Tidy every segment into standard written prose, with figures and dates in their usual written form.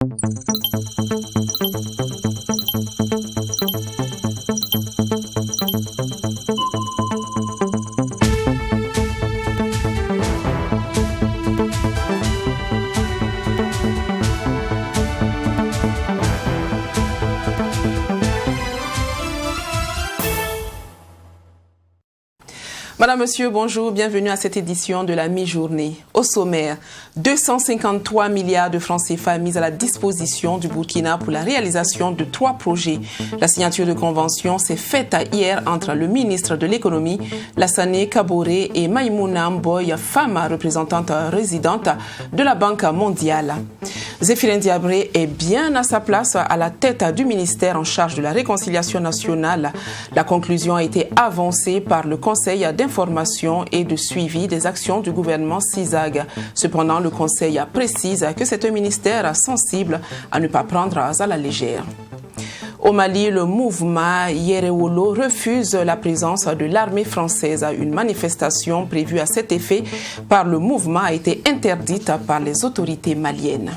Madame, Monsieur, bonjour, bienvenue à cette édition de la mi-journée. Au sommaire, 253 milliards de francs CFA mis à la disposition du Burkina pour la réalisation de 3 projets. La signature de convention s'est faite hier entre le ministre de l'économie, Lassane Kaboré, et Maïmouna Mboy, femme représentante résidente de la Banque mondiale. Zéphirin Diabré est bien à sa place à la tête du ministère en charge de la réconciliation nationale. La conclusion a été avancée par le Conseil d'information et de suivi des actions du gouvernement CISAG. Cependant, le Conseil précise que c'est un ministère sensible à ne pas prendre à la légère. Au Mali, le mouvement Yerewolo refuse la présence de l'armée française. Une manifestation prévue à cet effet par le mouvement a été interdite par les autorités maliennes.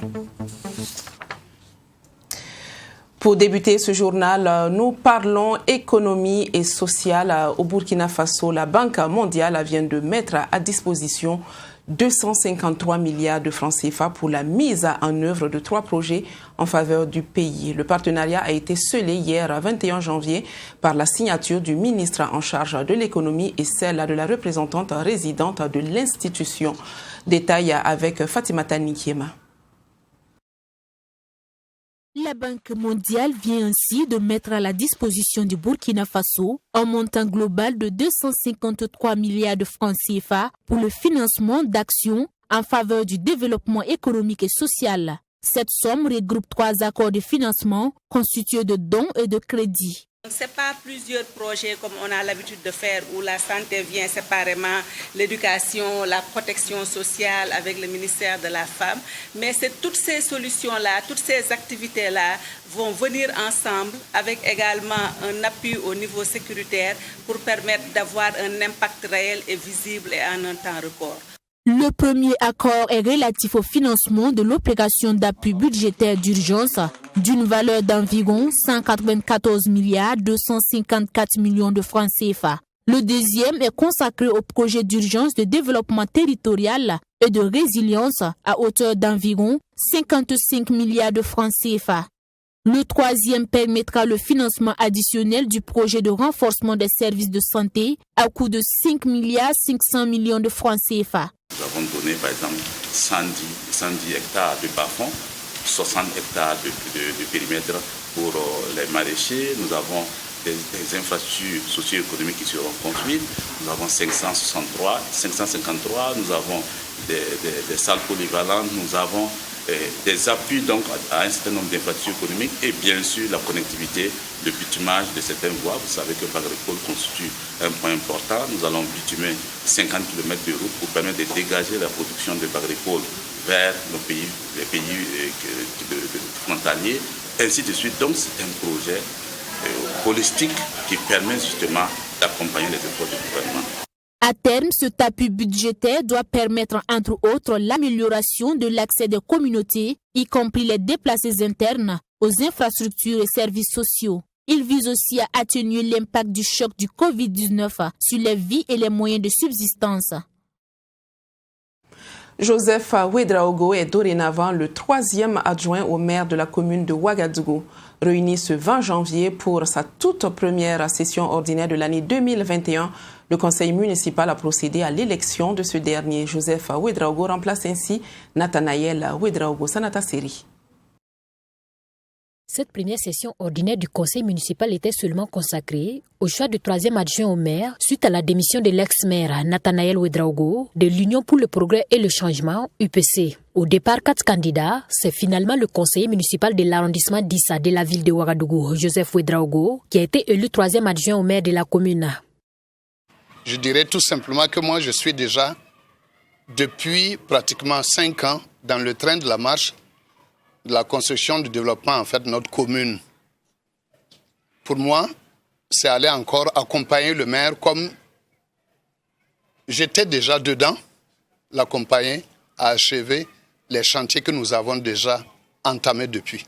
Pour débuter ce journal, nous parlons économie et sociale. Au Burkina Faso, la Banque mondiale vient de mettre à disposition 253 milliards de francs CFA pour la mise en œuvre de 3 projets en faveur du pays. Le partenariat a été scellé hier, 21 janvier, par la signature du ministre en charge de l'économie et celle de la représentante résidente de l'institution. Détail avec Fatimata Nikiema. La Banque mondiale vient ainsi de mettre à la disposition du Burkina Faso un montant global de 253 milliards de francs CFA pour le financement d'actions en faveur du développement économique et social. Cette somme regroupe 3 accords de financement constitués de dons et de crédits. Ce n'est pas plusieurs projets comme on a l'habitude de faire où la santé vient séparément, l'éducation, la protection sociale avec le ministère de la Femme, mais c'est toutes ces solutions-là, toutes ces activités-là vont venir ensemble avec également un appui au niveau sécuritaire pour permettre d'avoir un impact réel et visible et en un temps record. Le premier accord est relatif au financement de l'opération d'appui budgétaire d'urgence d'une valeur d'environ 194 milliards 254 millions de francs CFA. Le deuxième est consacré au projet d'urgence de développement territorial et de résilience à hauteur d'environ 55 milliards de francs CFA. Le troisième permettra le financement additionnel du projet de renforcement des services de santé à coût de 5 milliards 500 millions de francs CFA. Nous avons donné par exemple 110 hectares de bas-fonds, 60 hectares de périmètre pour les maraîchers. Nous avons des infrastructures socio-économiques qui seront construites. Nous avons 553, nous avons des salles polyvalentes, nous avons des appuis donc à un certain nombre d'infrastructures économiques et bien sûr la connectivité, le bitumage de certaines voies. Vous savez que Bagrépol constitue un point important. Nous allons bitumer 50 km de route pour permettre de dégager la production de Bagrépol vers les pays frontaliers, ainsi de suite. Donc c'est un projet holistique qui permet justement d'accompagner les efforts du gouvernement. À terme, cet appui budgétaire doit permettre, entre autres, l'amélioration de l'accès des communautés, y compris les déplacés internes, aux infrastructures et services sociaux. Il vise aussi à atténuer l'impact du choc du Covid-19 sur les vies et les moyens de subsistance. Joseph Ouedraogo est dorénavant le 3e adjoint au maire de la commune de Ouagadougou. Réuni ce 20 janvier pour sa toute première session ordinaire de l'année 2021, le conseil municipal a procédé à l'élection de ce dernier. Joseph Ouedraogo remplace ainsi Nathanaël Ouedraogo. Sanata Seri. Cette première session ordinaire du conseil municipal était seulement consacrée au choix du 3e adjoint au maire suite à la démission de l'ex-maire Nathanaël Ouedraogo de l'Union pour le progrès et le changement, UPC. Au départ, 4 candidats, c'est finalement le conseiller municipal de l'arrondissement d'Issa de la ville de Ouagadougou, Joseph Ouedraogo, qui a été élu 3e adjoint au maire de la commune. Je dirais tout simplement que moi je suis déjà depuis pratiquement 5 ans dans le train de la marche de la construction du développement en fait de notre commune. Pour moi, c'est aller encore accompagner le maire comme j'étais déjà dedans, l'accompagner à achever les chantiers que nous avons déjà entamé depuis.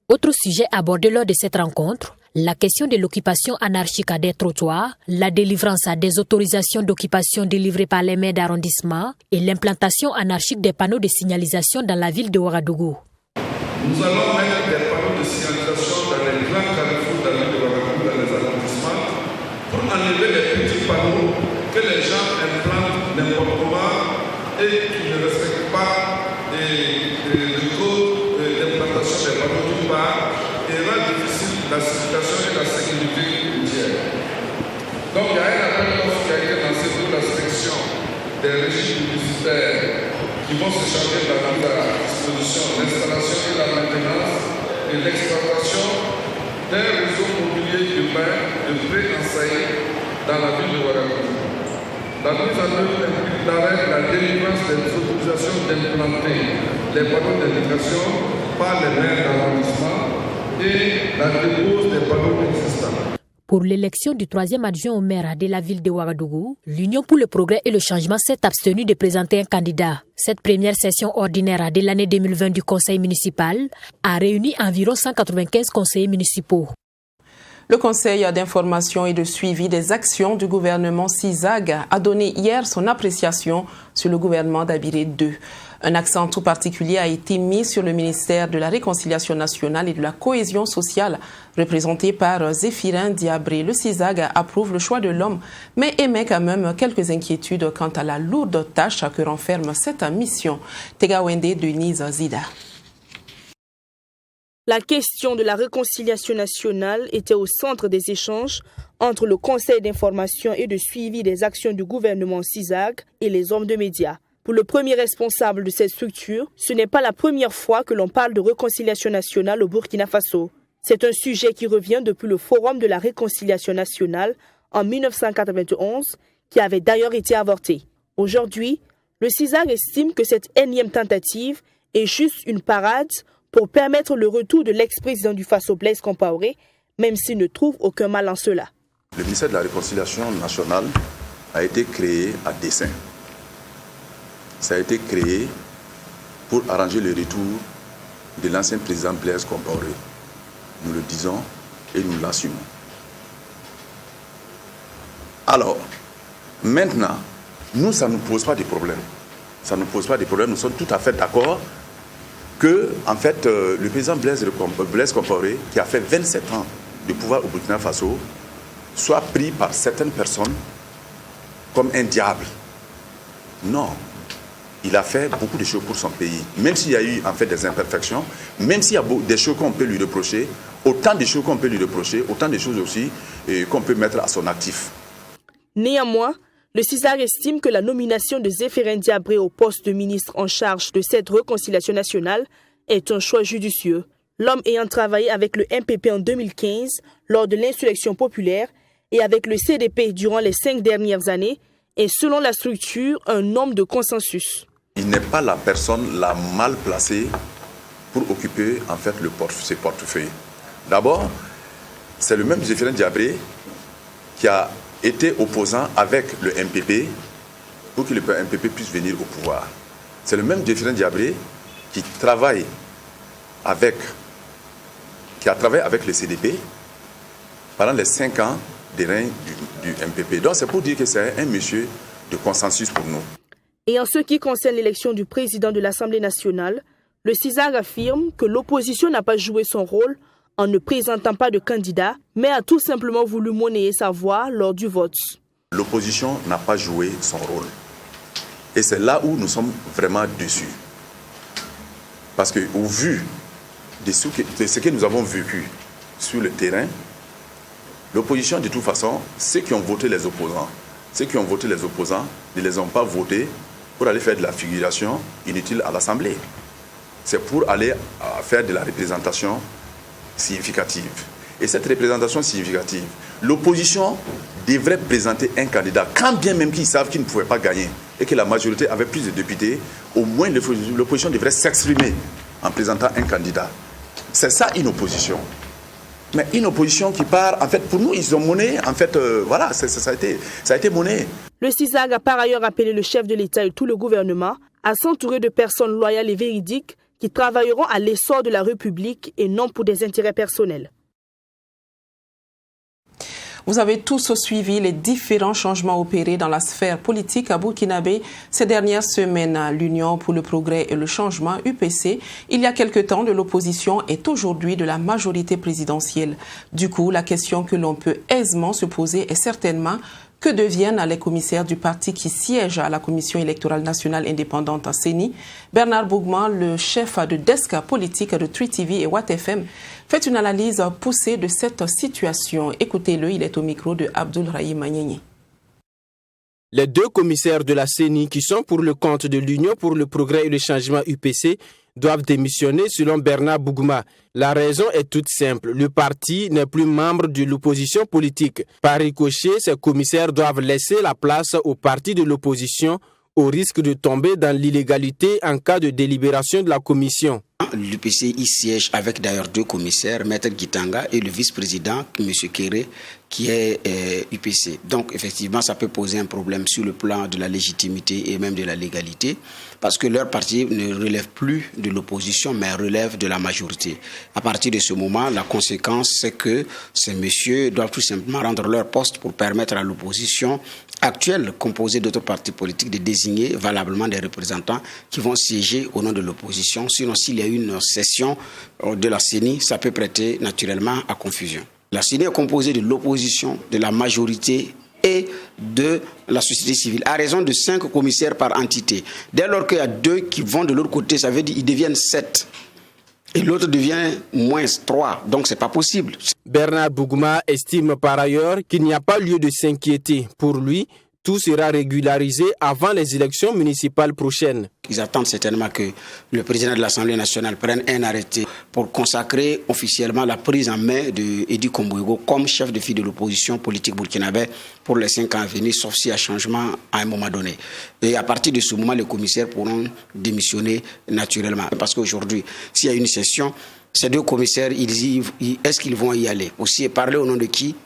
Autre sujet abordé lors de cette rencontre, la question de l'occupation anarchique des trottoirs, la délivrance des autorisations d'occupation délivrées par les maires d'arrondissement et l'implantation anarchique des panneaux de signalisation dans la ville de Ouagadougou. Nous allons mettre des panneaux de signalisation dans les grands carrefours de la ville de Ouagadougou, dans les arrondissements, pour enlever les petits panneaux que les gens implantent n'importe comment et qui ne respectent pas le code d'implantation des panneaux d'une part et rend difficile la circulation et la sécurité routière. Donc il y a un appel d'offres qui a été lancé pour la sélection des régies publicitaires qui vont se charger de la mise à disposition, l'installation et la maintenance et l'exploitation d'un réseau mobilier urbain de pré-enseigne dans la ville de Ouagadougou. La mise en œuvre implique l'arrêt de la délivrance des autorisations d'implanter les panneaux d'indication par les maires d'arrondissement et la dépose des panneaux existants. Pour l'élection du 3e adjoint au maire de la ville de Ouagadougou, l'Union pour le progrès et le changement s'est abstenue de présenter un candidat. Cette première session ordinaire de l'année 2020 du conseil municipal a réuni environ 195 conseillers municipaux. Le Conseil d'information et de suivi des actions du gouvernement CISAG a donné hier son appréciation sur le gouvernement d'Abiré II. Un accent tout particulier a été mis sur le ministère de la Réconciliation nationale et de la cohésion sociale, représenté par Zéphirin Diabré. Le CISAG approuve le choix de l'homme, mais émet quand même quelques inquiétudes quant à la lourde tâche que renferme cette mission. Tegawende Denise Zida. La question de la réconciliation nationale était au centre des échanges entre le Conseil d'information et de suivi des actions du gouvernement CISAG et les hommes de médias. Pour le premier responsable de cette structure, ce n'est pas la première fois que l'on parle de réconciliation nationale au Burkina Faso. C'est un sujet qui revient depuis le Forum de la réconciliation nationale en 1991, qui avait d'ailleurs été avorté. Aujourd'hui, le CISAG estime que cette énième tentative est juste une parade pour permettre le retour de l'ex-président du Faso, Blaise Compaoré, même s'il ne trouve aucun mal en cela. Le ministère de la Réconciliation nationale a été créé à dessein. Ça a été créé pour arranger le retour de l'ancien président Blaise Compaoré. Nous le disons et nous l'assumons. Alors, maintenant, nous, ça ne nous pose pas de problème. Ça ne nous pose pas de problème. Nous sommes tout à fait d'accord que, en fait, le président Blaise Compaoré, qui a fait 27 ans de pouvoir au Burkina Faso, soit pris par certaines personnes comme un diable. Non. Il a fait beaucoup de choses pour son pays. Même s'il y a eu en fait des imperfections, même s'il y a des choses qu'on peut lui reprocher, autant de choses qu'on peut lui reprocher, autant de choses aussi qu'on peut mettre à son actif. Néanmoins, le CISAG estime que la nomination de Zéphirin Diabré au poste de ministre en charge de cette réconciliation nationale est un choix judicieux. L'homme ayant travaillé avec le MPP en 2015 lors de l'insurrection populaire et avec le CDP durant les 5 dernières années est selon la structure un homme de consensus. Il n'est pas la personne la mal placée pour occuper en fait ses portefeuilles. D'abord, c'est le même Zéphirin Diabré qui a été opposant avec le MPP pour que le MPP puisse venir au pouvoir. C'est le même Zéphirin Diabré qui a travaillé avec le CDP pendant les 5 ans des règnes du MPP. Donc c'est pour dire que c'est un monsieur de consensus pour nous. Et en ce qui concerne l'élection du président de l'Assemblée nationale, le CISAG affirme que l'opposition n'a pas joué son rôle en ne présentant pas de candidat, mais a tout simplement voulu monnayer sa voix lors du vote. L'opposition n'a pas joué son rôle. Et c'est là où nous sommes vraiment déçus. Parce qu'au vu de ce que nous avons vécu sur le terrain, l'opposition, de toute façon, ceux qui ont voté les opposants, ne les ont pas votés pour aller faire de la figuration inutile à l'Assemblée. C'est pour aller faire de la représentation significative. Et cette représentation significative, l'opposition devrait présenter un candidat, quand bien même qu'ils savent qu'ils ne pouvaient pas gagner et que la majorité avait plus de députés, au moins l'opposition devrait s'exprimer en présentant un candidat. C'est ça une opposition. Mais une opposition qui part, en fait, pour nous, ils ont monnaie, en fait, voilà, ça a été monnaie. Le CISAG a par ailleurs appelé le chef de l'État et tout le gouvernement à s'entourer de personnes loyales et véridiques qui travailleront à l'essor de la République et non pour des intérêts personnels. Vous avez tous suivi les différents changements opérés dans la sphère politique à Burkinabé ces dernières semaines. L'Union pour le progrès et le changement, UPC, il y a quelque temps de l'opposition, est aujourd'hui de la majorité présidentielle. Du coup, la question que l'on peut aisément se poser est certainement: que deviennent les commissaires du parti qui siègent à la Commission électorale nationale indépendante à CENI? Bernard Bougma, le chef de desk politique de 3TV et Watt FM, fait une analyse poussée de cette situation. Écoutez-le, il est au micro de Abdoul Rahim Magnani. Les deux commissaires de la CENI qui sont pour le compte de l'Union pour le progrès et le changement UPC doivent démissionner selon Bernard Bougma. La raison est toute simple. Le parti n'est plus membre de l'opposition politique. Par ricochet, ces commissaires doivent laisser la place au parti de l'opposition au risque de tomber dans l'illégalité en cas de délibération de la commission. L'UPC y siège avec d'ailleurs deux commissaires, Maître Gitanga et le vice-président, M. Kéré, qui est UPC. Donc effectivement, ça peut poser un problème sur le plan de la légitimité et même de la légalité, parce que leur parti ne relève plus de l'opposition, mais relève de la majorité. À partir de ce moment, la conséquence, c'est que ces messieurs doivent tout simplement rendre leur poste pour permettre à l'opposition actuelle, composée d'autres partis politiques, de désigner valablement des représentants qui vont siéger au nom de l'opposition. Sinon, s'il y a une session de la CENI, ça peut prêter naturellement à confusion. La CENI est composée de l'opposition, de la majorité et de la société civile, à raison de 5 commissaires par entité. Dès lors qu'il y a 2 qui vont de l'autre côté, ça veut dire qu'ils deviennent 7. Et l'autre devient moins 3. Donc, ce n'est pas possible. Bernard Bougma estime par ailleurs qu'il n'y a pas lieu de s'inquiéter. Pour lui, tout sera régularisé avant les élections municipales prochaines. Ils attendent certainement que le président de l'Assemblée nationale prenne un arrêté pour consacrer officiellement la prise en main de Edi Kombouego comme chef de file de l'opposition politique burkinabé pour les 5 ans à venir, sauf s'il y a changement à un moment donné. Et à partir de ce moment, les commissaires pourront démissionner naturellement. Parce qu'aujourd'hui, s'il y a une session, ces 2 commissaires, est-ce qu'ils vont y aller? Aussi, parler au nom de qui?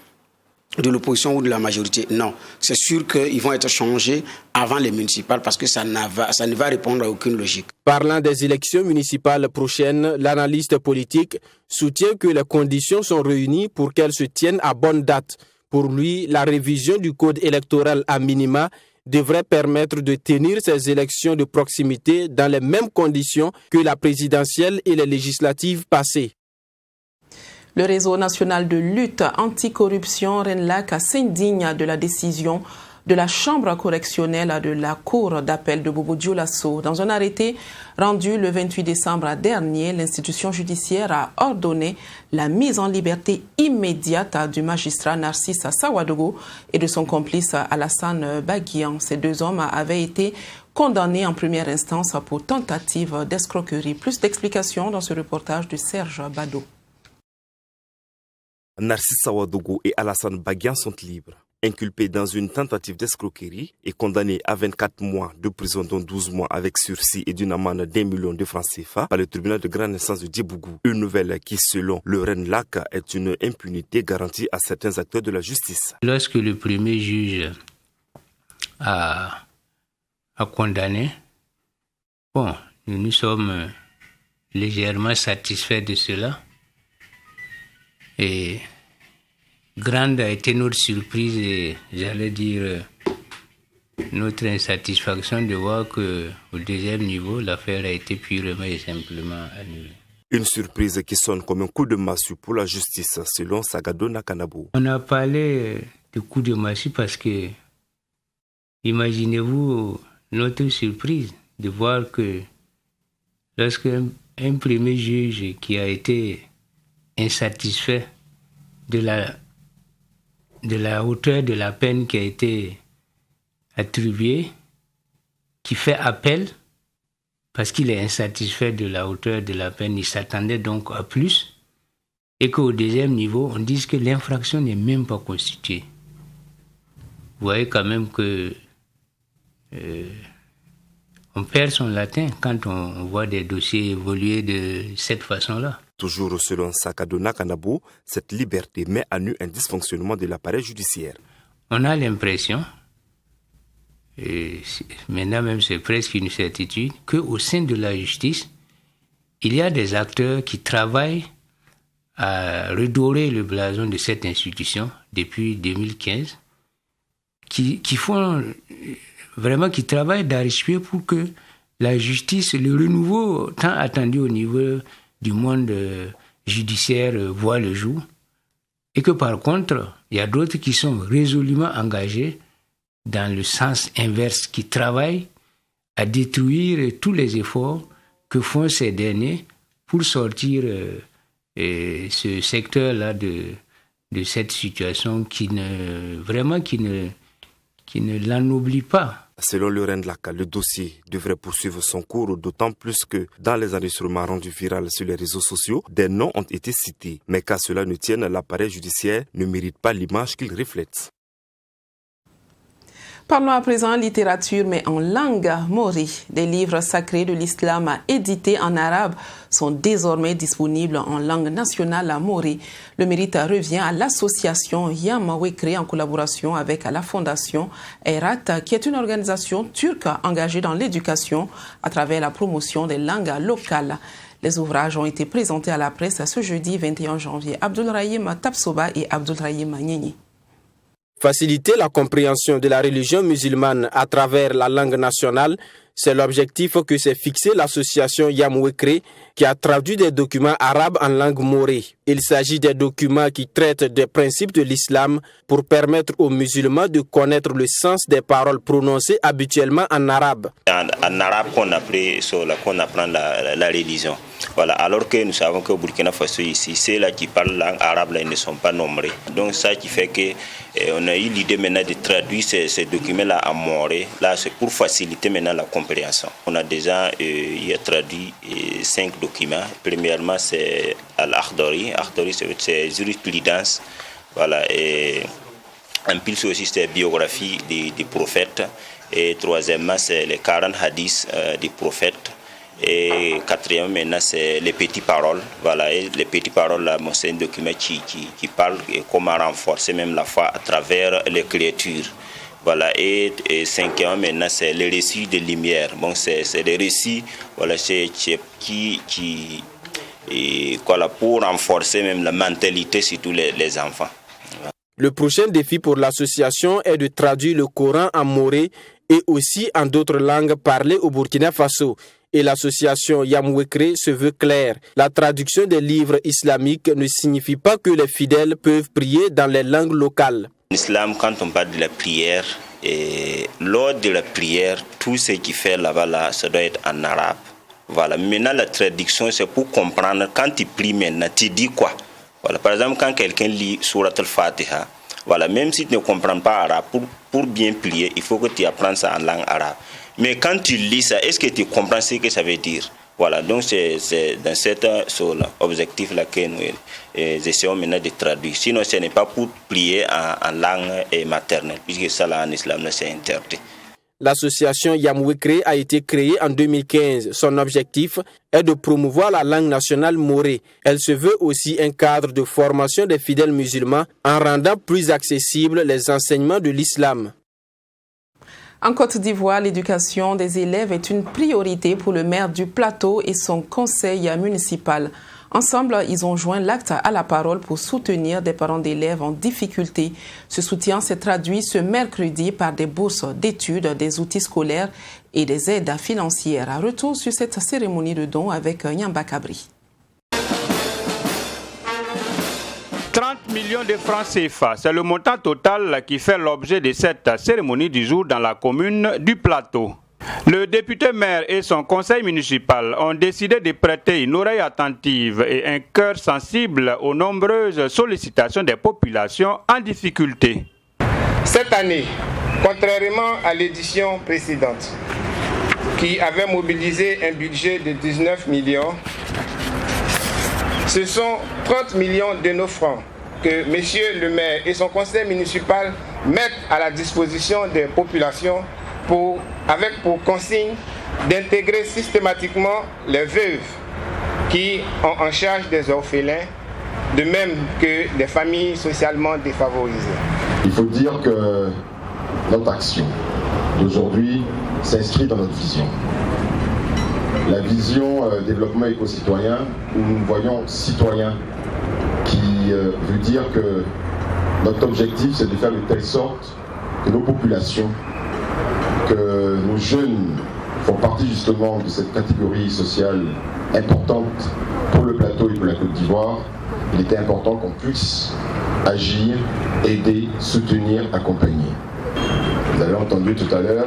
De l'opposition ou de la majorité? Non. C'est sûr qu'ils vont être changés avant les municipales parce que ça ne va répondre à aucune logique. Parlant des élections municipales prochaines, l'analyste politique soutient que les conditions sont réunies pour qu'elles se tiennent à bonne date. Pour lui, la révision du code électoral à minima devrait permettre de tenir ces élections de proximité dans les mêmes conditions que la présidentielle et les législatives passées. Le réseau national de lutte anticorruption RENLAC s'indigne de la décision de la chambre correctionnelle de la cour d'appel de Bobo Dioulasso. Dans un arrêté rendu le 28 décembre dernier, l'institution judiciaire a ordonné la mise en liberté immédiate du magistrat Narcisse Sawadogo et de son complice Alassane Baguian. Ces 2 hommes avaient été condamnés en première instance pour tentative d'escroquerie. Plus d'explications dans ce reportage de Serge Bado. Narcisse Sawadogo et Alassane Baguian sont libres. Inculpés dans une tentative d'escroquerie et condamnés à 24 mois de prison dont 12 mois avec sursis et d'une amende d'1 million de francs CFA par le tribunal de grande instance de Djibougou. Une nouvelle qui, selon le RENLAC, est une impunité garantie à certains acteurs de la justice. Lorsque le premier juge a condamné, nous sommes légèrement satisfaits de cela. Et grande a été notre surprise et j'allais dire notre insatisfaction de voir qu'au 2e niveau, l'affaire a été purement et simplement annulée. Une surprise qui sonne comme un coup de massue pour la justice, selon Sagado Nakanabo. On a parlé de coup de massue parce que, imaginez-vous notre surprise de voir que lorsqu'un premier juge qui a été insatisfait de la hauteur de la peine qui a été attribuée, qui fait appel, parce qu'il est insatisfait de la hauteur de la peine, il s'attendait donc à plus, et qu'au 2e niveau, on dise que l'infraction n'est même pas constituée. Vous voyez quand même que on perd son latin quand on voit des dossiers évoluer de cette façon-là. Toujours selon Sagado Nakanabo, cette liberté met à nu un dysfonctionnement de l'appareil judiciaire. On a l'impression, et maintenant même c'est presque une certitude, qu'au sein de la justice, il y a des acteurs qui travaillent à redorer le blason de cette institution depuis 2015, qui font vraiment, qui travaillent d'arrache-pied pour que la justice, le renouveau tant attendu au niveau du monde judiciaire voit le jour. Et que par contre, il y a d'autres qui sont résolument engagés dans le sens inverse, qui travaillent à détruire tous les efforts que font ces derniers pour sortir ce secteur-là de cette situation qui ne l'ennoublit pas. Selon le RENDLAC, le dossier devrait poursuivre son cours, d'autant plus que dans les enregistrements rendus viraux sur les réseaux sociaux, des noms ont été cités. Mais qu'à cela ne tienne, l'appareil judiciaire ne mérite pas l'image qu'il reflète. Parlons à présent littérature, mais en langue maori. Des livres sacrés de l'islam édités en arabe sont désormais disponibles en langue nationale maori. Le mérite revient à l'association Yamawekre en collaboration avec la fondation Erat, qui est une organisation turque engagée dans l'éducation à travers la promotion des langues locales. Les ouvrages ont été présentés à la presse ce jeudi 21 janvier. Abdulrahim Tapsoba et Abdulrahim Nyeni. Faciliter la compréhension de la religion musulmane à travers la langue nationale, c'est l'objectif que s'est fixé l'association Yamawekre, qui a traduit des documents arabes en langue maori. Il s'agit des documents qui traitent des principes de l'islam pour permettre aux musulmans de connaître le sens des paroles prononcées habituellement en arabe. En arabe qu'on apprend la religion. Voilà, alors que nous savons que Burkina Faso ici, ceux là qui parlent langue arabe là, ils ne sont pas nombreux. Donc ça qui fait que on a eu l'idée maintenant de traduire ces documents là en maori. Là, c'est pour faciliter maintenant la compréhension. On a déjà traduit 5 documents. Premièrement, c'est Al-Akhdari. Akhdari, c'est jurisprudence. Voilà, et en plus aussi c'est biographie des prophètes. Et troisièmement, c'est les 40 hadiths des prophètes. Et quatrièmement, maintenant, c'est les petites paroles. Voilà, et les petites paroles, là, c'est un document qui parle de comment renforcer même la foi à travers l'écriture. Voilà, et cinquièmement, maintenant, c'est les récits de lumière. Bon, c'est les récits, voilà, pour renforcer même la mentalité, surtout les enfants. Le prochain défi pour l'association est de traduire le Coran en maori et aussi en d'autres langues parlées au Burkina Faso. Et l'association Yamawekre se veut claire. La traduction des livres islamiques ne signifie pas que les fidèles peuvent prier dans les langues locales. En islam, quand on parle de la prière, lors de la prière, tout ce qui fait là-bas, ça doit être en arabe. Voilà. Maintenant, la traduction, c'est pour comprendre. Quand tu pries maintenant, tu dis quoi? Voilà. Par exemple, quand quelqu'un lit Surat al-Fatiha, voilà, même si tu ne comprends pas arabe, pour bien prier, il faut que tu apprennes ça en langue arabe. Mais quand tu lis ça, est-ce que tu comprends ce que ça veut dire? Voilà, donc c'est dans cet objectif-là que nous essayons maintenant de traduire. Sinon, ce n'est pas pour prier en langue maternelle, puisque ça, là, en islam, c'est interdit. L'association Yamawekre a été créée en 2015. Son objectif est de promouvoir la langue nationale maori. Elle se veut aussi un cadre de formation des fidèles musulmans en rendant plus accessibles les enseignements de l'islam. En Côte d'Ivoire, l'éducation des élèves est une priorité pour le maire du Plateau et son conseil municipal. Ensemble, ils ont joint l'acte à la parole pour soutenir des parents d'élèves en difficulté. Ce soutien s'est traduit ce mercredi par des bourses d'études, des outils scolaires et des aides financières. Retour sur cette cérémonie de don avec Nyamba Kabri. 30 millions de francs CFA, c'est le montant total qui fait l'objet de cette cérémonie du jour dans la commune du Plateau. Le député maire et son conseil municipal ont décidé de prêter une oreille attentive et un cœur sensible aux nombreuses sollicitations des populations en difficulté. Cette année, contrairement à l'édition précédente, qui avait mobilisé un budget de 19 millions, ce sont 30 millions de nos francs que M. le maire et son conseil municipal mettent à la disposition des populations avec pour consigne d'intégrer systématiquement les veuves qui ont en charge des orphelins, de même que des familles socialement défavorisées. Il faut dire que notre action d'aujourd'hui s'inscrit dans notre vision. la vision développement éco-citoyen, où nous voyons citoyen, qui veut dire que notre objectif, c'est de faire de telle sorte que nos populations, que nos jeunes font partie justement de cette catégorie sociale importante pour le plateau et pour la Côte d'Ivoire. Il était important qu'on puisse agir, aider, soutenir, accompagner. Vous avez entendu tout à l'heure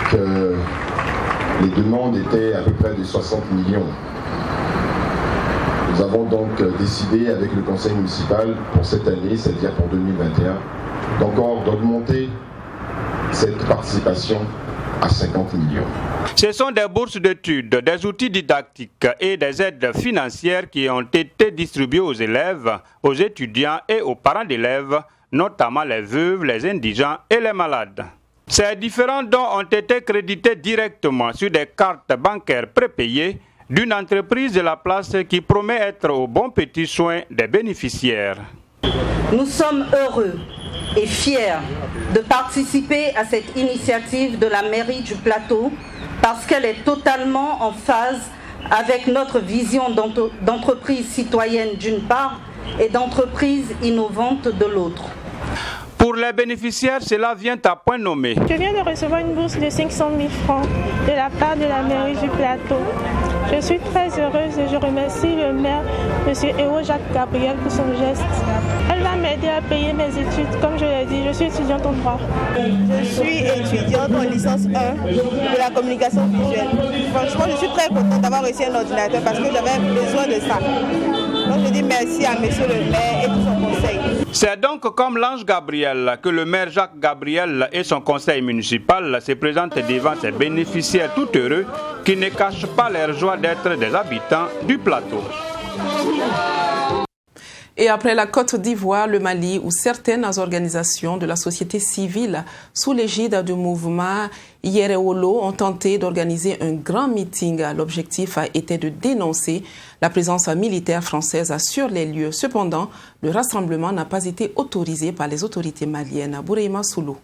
que les demandes étaient à peu près de 60 millions. Nous avons donc décidé avec le conseil municipal pour cette année, c'est-à-dire pour 2021, d'encore d'augmenter cette participation à 50 millions. Ce sont des bourses d'études, des outils didactiques et des aides financières qui ont été distribuées aux élèves, aux étudiants et aux parents d'élèves, notamment les veuves, les indigents et les malades. Ces différents dons ont été crédités directement sur des cartes bancaires prépayées d'une entreprise de la place qui promet être au bon petit soin des bénéficiaires. Nous sommes heureux et fiers de participer à cette initiative de la mairie du Plateau parce qu'elle est totalement en phase avec notre vision d'entreprise citoyenne d'une part et d'entreprise innovante de l'autre. Pour les bénéficiaires, cela vient à point nommé. Je viens de recevoir une bourse de 500 000 francs de la part de la mairie du Plateau. Je suis très heureuse et je remercie le maire, M. Hérault Jacques Gabriel, pour son geste. Elle va m'aider à payer mes études. Comme je l'ai dit, je suis étudiante en droit. Je suis étudiante en licence 1 de la communication visuelle. Franchement, je suis très contente d'avoir reçu un ordinateur parce que j'avais besoin de ça. Donc je dis merci à M. le maire et tout son conseil. C'est donc comme l'ange Gabriel que le maire Jacques Gabriel et son conseil municipal se présentent devant ses bénéficiaires tout heureux qui ne cachent pas leur joie d'être des habitants du plateau. Et après la Côte d'Ivoire, le Mali, où certaines organisations de la société civile, sous l'égide du mouvement Yereolo, ont tenté d'organiser un grand meeting. L'objectif a été de dénoncer la présence militaire française sur les lieux. Cependant, le rassemblement n'a pas été autorisé par les autorités maliennes. Boureima Soulou.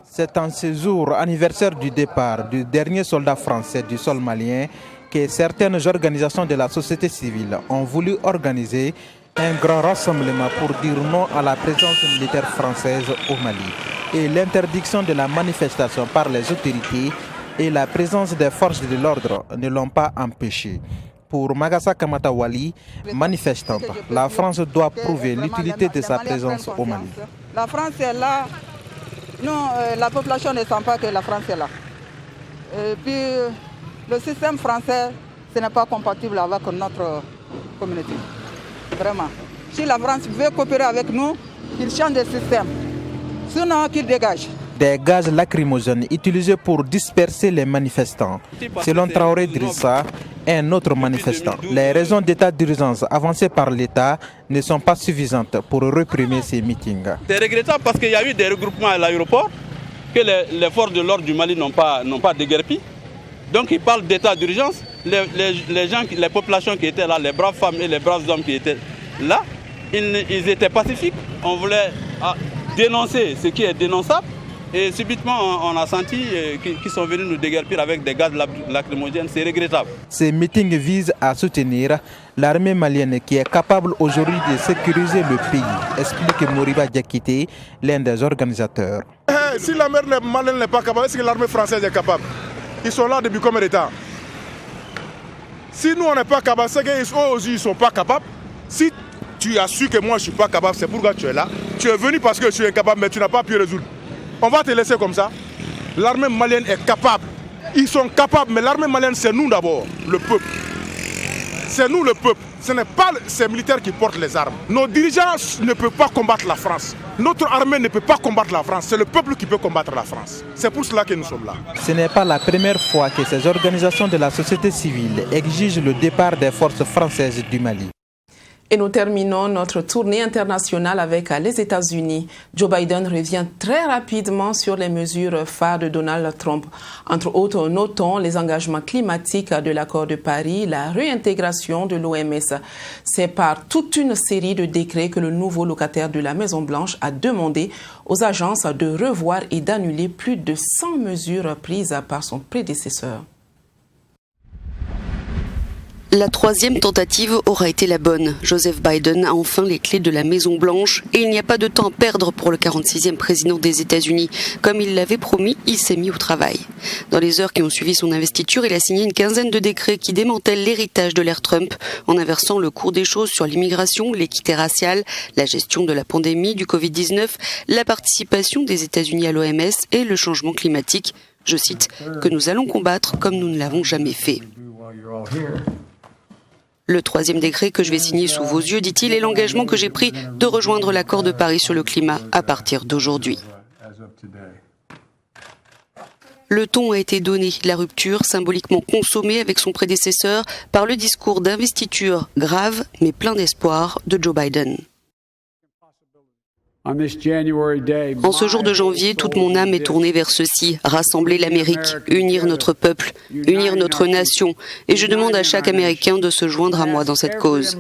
C'est en ce jour anniversaire du départ du dernier soldat français du sol malien que certaines organisations de la société civile ont voulu organiser un grand rassemblement pour dire non à la présence militaire française au Mali et l'interdiction de la manifestation par les autorités et la présence des forces de l'ordre ne l'ont pas empêché. Pour Magassa Kamata Wali, manifestante, la France doit prouver l'utilité de sa présence au Mali. La France est là. Nous, la population ne sent pas que la France est là. Et puis, le système français, ce n'est pas compatible avec notre communauté. Vraiment. Si la France veut coopérer avec nous, qu'il change de système. Sinon, qu'il dégage. Des gaz lacrymogènes utilisés pour disperser les manifestants. Selon Traoré Drissa, un autre manifestant, les raisons d'état d'urgence avancées par l'État ne sont pas suffisantes pour réprimer ces meetings. C'est regrettable parce qu'il y a eu des regroupements à l'aéroport que les forces de l'ordre du Mali n'ont pas déguerpi. Donc ils parlent d'état d'urgence. Les populations qui étaient là, les braves femmes et les braves hommes qui étaient là, ils étaient pacifiques. On voulait dénoncer ce qui est dénonçable. Et subitement, on a senti qu'ils sont venus nous déguerpir avec des gaz lacrymogènes. C'est regrettable. Ces meetings visent à soutenir l'armée malienne qui est capable aujourd'hui de sécuriser le pays, explique Moriba Diakité, l'un des organisateurs. Si l'armée malienne n'est pas capable, est-ce que l'armée française est capable? Ils sont là depuis combien de temps? Si nous on n'est pas capable, c'est qu'eux aussi ils ne sont pas capables. Si tu as su que moi je ne suis pas capable, c'est pourquoi tu es là. Tu es venu parce que je suis incapable, mais tu n'as pas pu résoudre. On va te laisser comme ça. L'armée malienne est capable. Ils sont capables, mais l'armée malienne c'est nous d'abord, le peuple. C'est nous le peuple. Ce n'est pas ces militaires qui portent les armes. Nos dirigeants ne peuvent pas combattre la France. Notre armée ne peut pas combattre la France. C'est le peuple qui peut combattre la France. C'est pour cela que nous sommes là. Ce n'est pas la première fois que ces organisations de la société civile exigent le départ des forces françaises du Mali. Et nous terminons notre tournée internationale avec les États-Unis. Joe Biden revient très rapidement sur les mesures phares de Donald Trump. Entre autres, notons les engagements climatiques de l'accord de Paris, la réintégration de l'OMS. C'est par toute une série de décrets que le nouveau locataire de la Maison-Blanche a demandé aux agences de revoir et d'annuler plus de 100 mesures prises par son prédécesseur. La troisième tentative aura été la bonne. Joseph Biden a enfin les clés de la Maison-Blanche et il n'y a pas de temps à perdre pour le 46e président des États-Unis. Comme il l'avait promis, il s'est mis au travail. Dans les heures qui ont suivi son investiture, il a signé une quinzaine de décrets qui démantèlent l'héritage de l'ère Trump en inversant le cours des choses sur l'immigration, l'équité raciale, la gestion de la pandémie du Covid-19, la participation des États-Unis à l'OMS et le changement climatique. Je cite, que nous allons combattre comme nous ne l'avons jamais fait. Le troisième décret que je vais signer sous vos yeux, dit-il, est l'engagement que j'ai pris de rejoindre l'accord de Paris sur le climat à partir d'aujourd'hui. Le ton a été donné, la rupture symboliquement consommée avec son prédécesseur par le discours d'investiture grave mais plein d'espoir de Joe Biden. En ce jour de janvier, toute mon âme est tournée vers ceci, rassembler l'Amérique, unir notre peuple, unir notre nation. Et je demande à chaque Américain de se joindre à moi dans cette cause.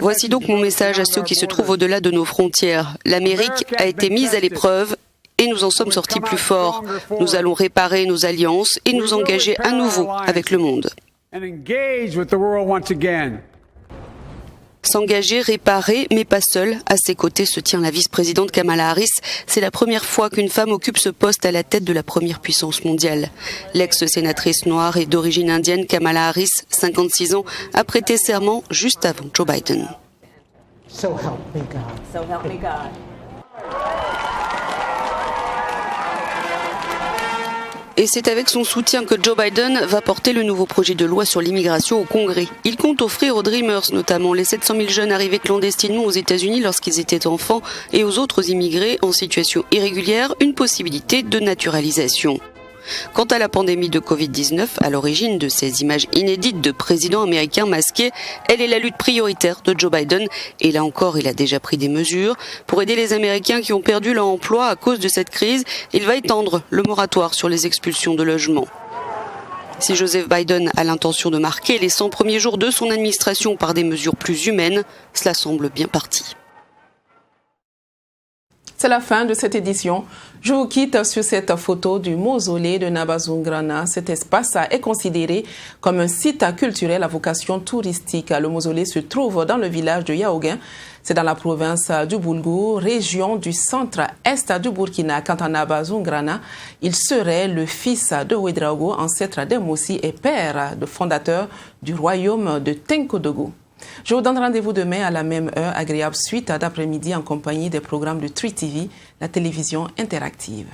Voici donc mon message à ceux qui se trouvent au-delà de nos frontières. L'Amérique a été mise à l'épreuve et nous en sommes sortis plus forts. Nous allons réparer nos alliances et nous engager à nouveau avec le monde. S'engager, réparer, mais pas seul. À ses côtés se tient la vice-présidente Kamala Harris. C'est la première fois qu'une femme occupe ce poste à la tête de la première puissance mondiale. L'ex-sénatrice noire et d'origine indienne Kamala Harris, 56 ans, a prêté serment juste avant Joe Biden. So help me God. So help me God. Et c'est avec son soutien que Joe Biden va porter le nouveau projet de loi sur l'immigration au Congrès. Il compte offrir aux Dreamers, notamment les 700 000 jeunes arrivés clandestinement aux États-Unis lorsqu'ils étaient enfants, et aux autres immigrés en situation irrégulière, une possibilité de naturalisation. Quant à la pandémie de Covid-19, à l'origine de ces images inédites de présidents américains masqués, elle est la lutte prioritaire de Joe Biden. Et là encore, il a déjà pris des mesures. Pour aider les Américains qui ont perdu leur emploi à cause de cette crise, il va étendre le moratoire sur les expulsions de logements. Si Joseph Biden a l'intention de marquer les 100 premiers jours de son administration par des mesures plus humaines, cela semble bien parti. C'est la fin de cette édition. Je vous quitte sur cette photo du mausolée de Nabazungrana. Cet espace est considéré comme un site culturel à vocation touristique. Le mausolée se trouve dans le village de Yaoguin. C'est dans la province du Boulgou, région du centre-est du Burkina. Quant à Nabazungrana, il serait le fils de Ouedraogo, ancêtre d'Emossi et père de fondateur du royaume de Tenkodogo. Je vous donne rendez-vous demain à la même heure, agréable suite d'après-midi en compagnie des programmes de Tri TV, la télévision interactive.